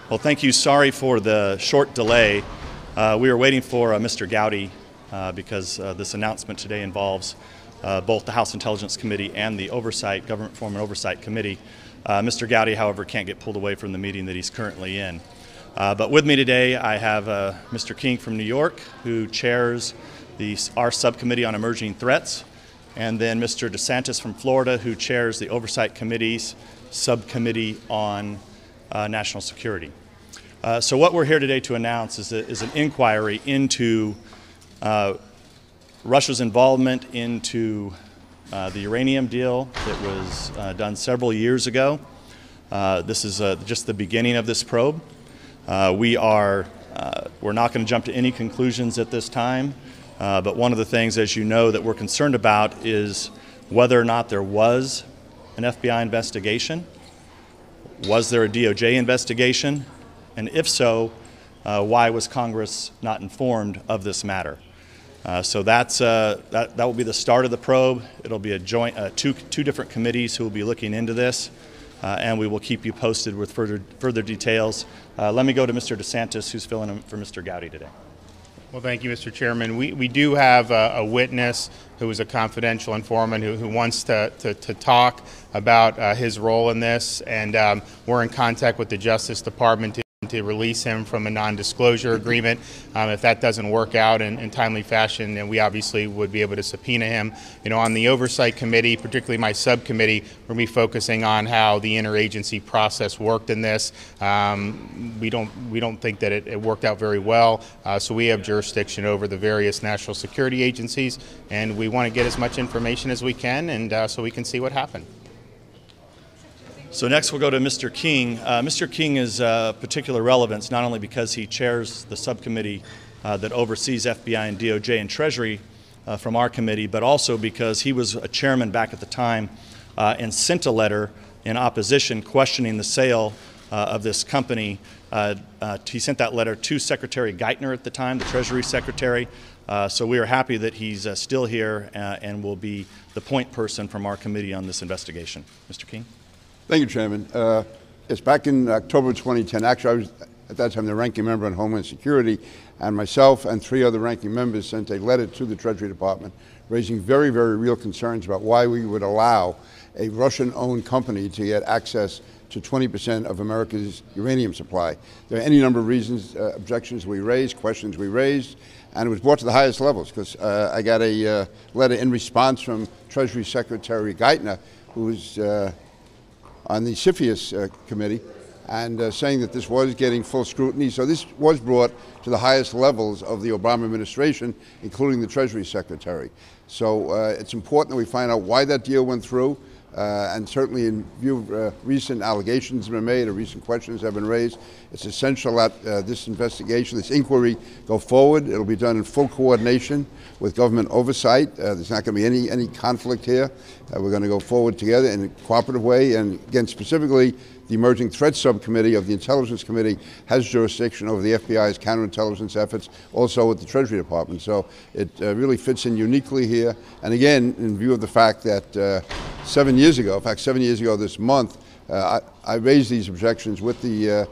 Well, thank you. Sorry for the short delay. We were waiting for Mr. Gowdy because this announcement today involves both the House Intelligence Committee and the Government Reform and Oversight Committee. Mr. Gowdy, however, can't get pulled away from the meeting that he's currently in. But with me today, I have Mr. King from New York, who chairs our subcommittee on emerging threats, and then Mr. DeSantis from Florida, who chairs the Oversight Committee's subcommittee on national security. So what we're here today to announce is an inquiry into Russia's involvement into the uranium deal that was done several years ago. This is just the beginning of this probe. We're not going to jump to any conclusions at this time, but one of the things, as you know, that we're concerned about is whether or not there was an FBI investigation. Was there a DOJ investigation? And if so, why was Congress not informed of this matter? So that will be the start of the probe. It'll be a joint, two different committees who will be looking into this, and we will keep you posted with further details. Let me go to Mr. DeSantis, who's filling in for Mr. Gowdy today. Well, thank you, Mr. Chairman. We do have a witness who is a confidential informant who wants to talk about his role in this, and we're in contact with the Justice Department to release him from a non-disclosure agreement. If that doesn't work out in timely fashion, then we obviously would be able to subpoena him. You know, on the Oversight Committee, particularly my subcommittee, we'll be focusing on how the interagency process worked in this. We don't think that it worked out very well, so we have jurisdiction over the various national security agencies, and we want to get as much information as we can, and so we can see what happened. So next we'll go to Mr. King. Mr. King is particular relevance not only because he chairs the subcommittee that oversees FBI and DOJ and Treasury from our committee, but also because he was a chairman back at the time and sent a letter in opposition questioning the sale of this company. He sent that letter to Secretary Geithner at the time, the Treasury Secretary. So we are happy that he's still here and will be the point person from our committee on this investigation. Mr. King? Thank you, Chairman. It's back in October 2010. Actually, I was at that time the ranking member on Homeland Security, and myself and 3 other ranking members sent a letter to the Treasury Department raising very, very real concerns about why we would allow a Russian-owned company to get access to 20% of America's uranium supply. There are any number of reasons, objections we raised, questions we raised, and it was brought to the highest levels because I got a letter in response from Treasury Secretary Geithner, who was on the CFIUS committee, and saying that this was getting full scrutiny. So this was brought to the highest levels of the Obama administration, including the Treasury Secretary. So it's important that we find out why that deal went through, and certainly in view of recent allegations have been made or recent questions have been raised, it's essential that this investigation, this inquiry go forward. It'll be done in full coordination with government oversight. There's not going to be any conflict here. We're going to go forward together in a cooperative way, and again, specifically, the Emerging Threats Subcommittee of the Intelligence Committee has jurisdiction over the FBI's counterintelligence efforts, also with the Treasury Department. So it really fits in uniquely here. And again, in view of the fact that 7 years ago, in fact 7 years ago this month, I raised these objections with the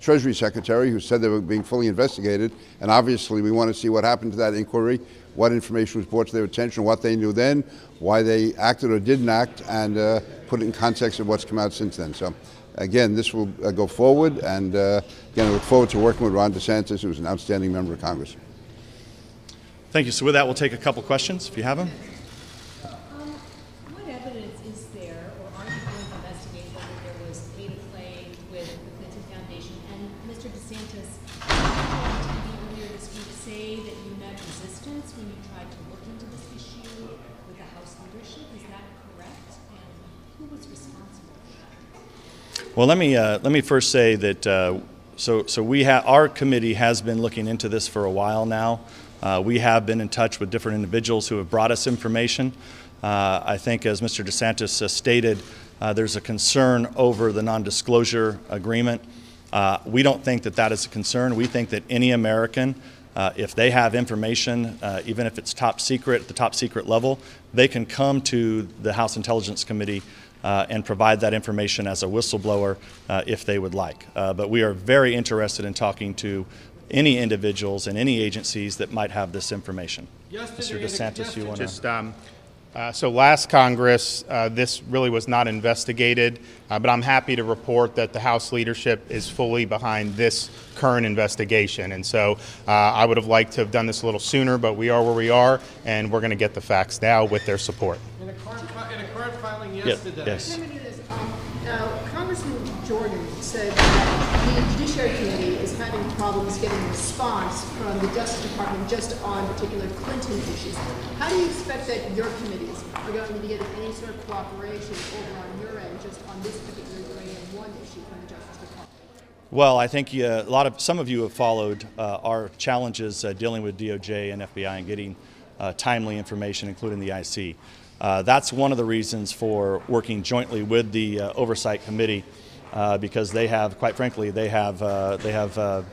Treasury Secretary, who said they were being fully investigated, and obviously we want to see what happened to that inquiry, what information was brought to their attention, what they knew then, why they acted or didn't act, and put it in context of what's come out since then. So again, this will go forward, and again, I look forward to working with Ron DeSantis, who's an outstanding member of Congress. Thank you. So with that, we'll take a couple questions, if you have them. What evidence is there, or are you going to investigate whether there was pay to play with the Clinton Foundation? And Mr. DeSantis, on TV earlier this week say that you met resistance when you tried to look into this issue with the House leadership. Is that correct? And who was responsible for that? Well, let me first say that our committee has been looking into this for a while now. We have been in touch with different individuals who have brought us information. I think, as Mr. DeSantis stated, there's a concern over the non-disclosure agreement. We don't think that that is a concern. We think that any American, if they have information, even if it's top secret, at the top secret level, they can come to the House Intelligence Committee and provide that information as a whistleblower if they would like. But we are very interested in talking to any individuals and any agencies that might have this information. Mr. DeSantis, you want to? So last Congress, this really was not investigated, but I'm happy to report that the House leadership is fully behind this current investigation. And so I would have liked to have done this a little sooner, but we are where we are, and we're going to get the facts now with their support. In a court filing yesterday. Yes. Congressman Jordan said that the Judiciary Committee is having problems getting a response from the Justice Department just on particular Clinton issues. How do you expect that your committees are going to be getting any sort of cooperation over on your end just on this particular Uranium One issue from the Justice Department? Well, I think some of you have followed our challenges dealing with DOJ and FBI and getting timely information, including the IC. That's one of the reasons for working jointly with the Oversight Committee, because they have, quite frankly, they have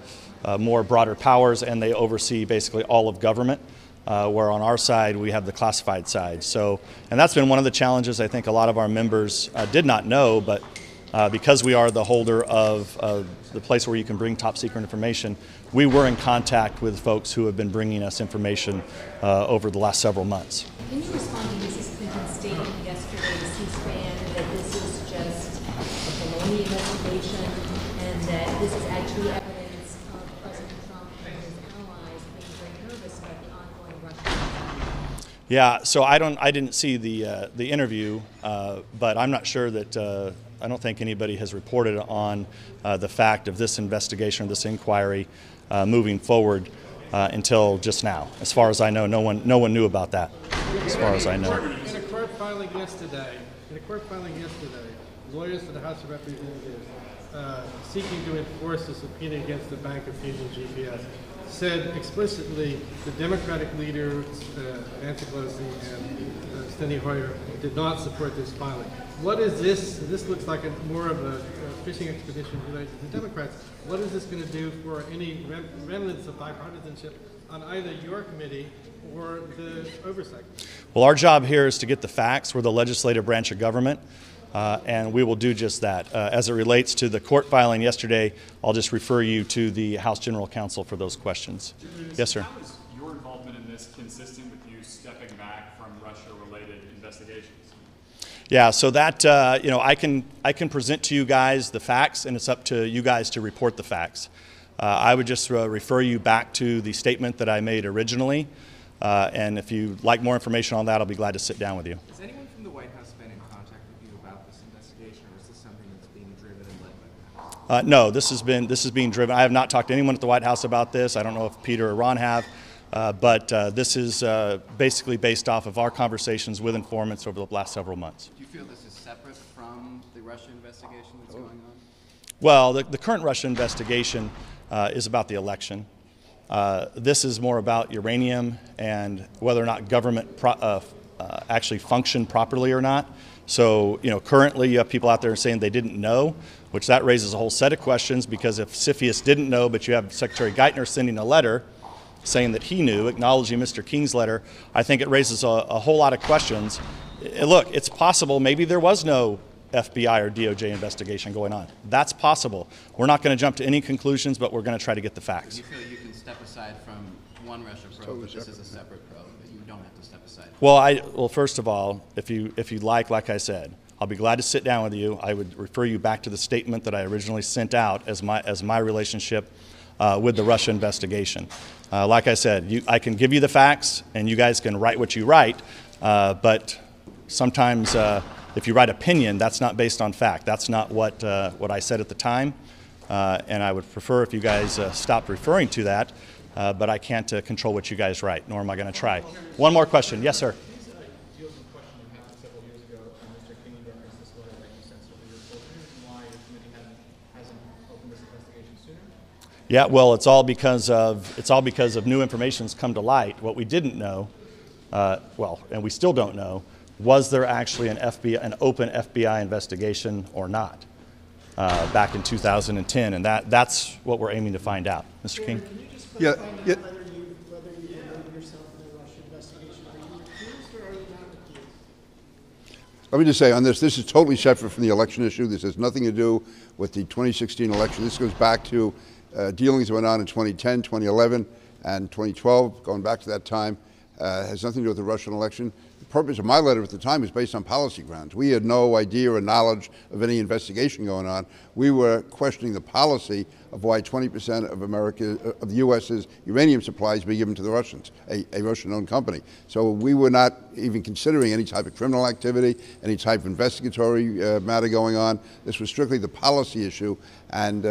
more broader powers, and they oversee basically all of government, where on our side we have the classified side. So, and that's been one of the challenges I think a lot of our members did not know, but because we are the holder of the place where you can bring top secret information, we were in contact with folks who have been bringing us information over the last several months. Can you respond to Mrs. Clinton's statement yesterday to C-SPAN that this is just a baloney investigation and that this is actually evidence of President Trump and his allies being very nervous about the ongoing Russian? Yeah, so I didn't see the interview, but I'm not sure that I don't think anybody has reported on the fact of this investigation or this inquiry moving forward until just now. As far as I know, no one knew about that. As far as I know. In a court filing yesterday, lawyers for the House of Representatives seeking to enforce a subpoena against the Bank of Fusion GPS said explicitly the Democratic leaders, Nancy Pelosi and Steny Hoyer, did not support this filing. What is this? This looks like more of a fishing expedition related to the Democrats. What is this going to do for any remnants of bipartisanship on either your committee or the oversight? Well, our job here is to get the facts. We're the legislative branch of government, and we will do just that. As it relates to the court filing yesterday, I'll just refer you to the House General Counsel for those questions. Yes, sir. How is your involvement in this consistent with you stepping back from Russia-related investigations? Yeah, so that I can present to you guys the facts, and it's up to you guys to report the facts. I would just refer you back to the statement that I made originally, and if you'd like more information on that, I'll be glad to sit down with you. Has anyone from the White House been in contact with you about this investigation, or is this something that's being driven and led by the House? No, this is being driven. I have not talked to anyone at the White House about this. I don't know if Peter or Ron have. But this is basically based off of our conversations with informants over the last several months. Do you feel this is separate from the Russia investigation that's going on? Well, the current Russia investigation is about the election. This is more about uranium and whether or not government actually functioned properly or not. So, currently you have people out there saying they didn't know, which that raises a whole set of questions, because if CFIUS didn't know, but you have Secretary Geithner sending a letter saying that he knew, acknowledging Mr. King's letter, I think it raises a whole lot of questions. Look, it's possible maybe there was no FBI or DOJ investigation going on. That's possible. We're not going to jump to any conclusions, but we're going to try to get the facts. Do you feel you can step aside from one Russia probe, but this is a separate probe, that you don't have to step aside? Well, first of all, if you'd like I said, I'll be glad to sit down with you. I would refer you back to the statement that I originally sent out as my relationship with the Russia investigation. Like I said, I can give you the facts, and you guys can write what you write, but sometimes if you write opinion, that's not based on fact. That's not what I said at the time, and I would prefer if you guys stopped referring to that, but I can't control what you guys write, nor am I going to try. One more question. Yes, sir. Yeah, well, it's all because of new information that's come to light. What we didn't know, and we still don't know, was there actually an open FBI investigation or not back in 2010, and that's what we're aiming to find out. Mr. King? Can you just clarify whether you believe yourself in the Russia investigation? Are you accused or are you not accused? Let me just say on this is totally separate from the election issue. This has nothing to do with the 2016 election. This goes back to dealings that went on in 2010, 2011, and 2012, going back to that time. Has nothing to do with the Russian election. The purpose of my letter at the time was based on policy grounds. We had no idea or knowledge of any investigation going on. We were questioning the policy of why 20% of the U.S.'s uranium supplies be given to the Russians, a Russian-owned company. So we were not even considering any type of criminal activity, any type of investigatory matter going on. This was strictly the policy issue, and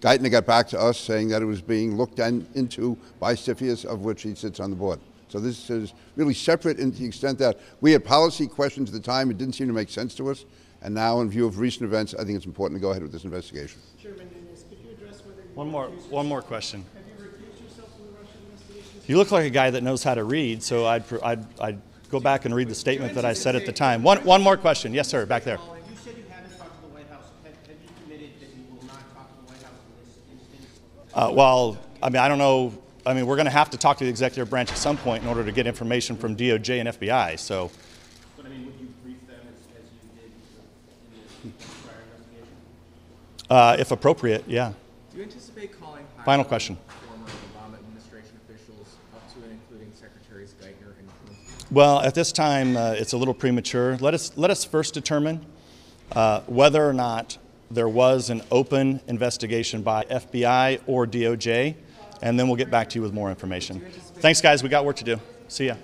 Geithner got back to us saying that it was being looked into by CFIUS, of which he sits on the board. So this is really separate in the extent that we had policy questions at the time. It didn't seem to make sense to us. And now, in view of recent events, I think it's important to go ahead with this investigation. Chairman Nunes, could you address whether you One more question. have you recused yourself from the Russian investigation? You look like a guy that knows how to read, so I'd go back and read the statement that I said at the time. One more question. Yes, sir, back there. You said you haven't talked to the White House. Have you committed that you will not talk to the White House in this instance? Well, I mean, I don't know. I mean, we're going to have to talk to the executive branch at some point in order to get information from DOJ and FBI. So, But I mean, would you brief them as you did in this prior investigation? if appropriate, yeah. Do you anticipate calling Final question. former Obama administration officials up to and including Secretaries Geithner and Nunes? Well, at this time, it's a little premature. Let us first determine whether or not there was an open investigation by FBI or DOJ, and then we'll get back to you with more information. Thanks, guys. We got work to do. See ya.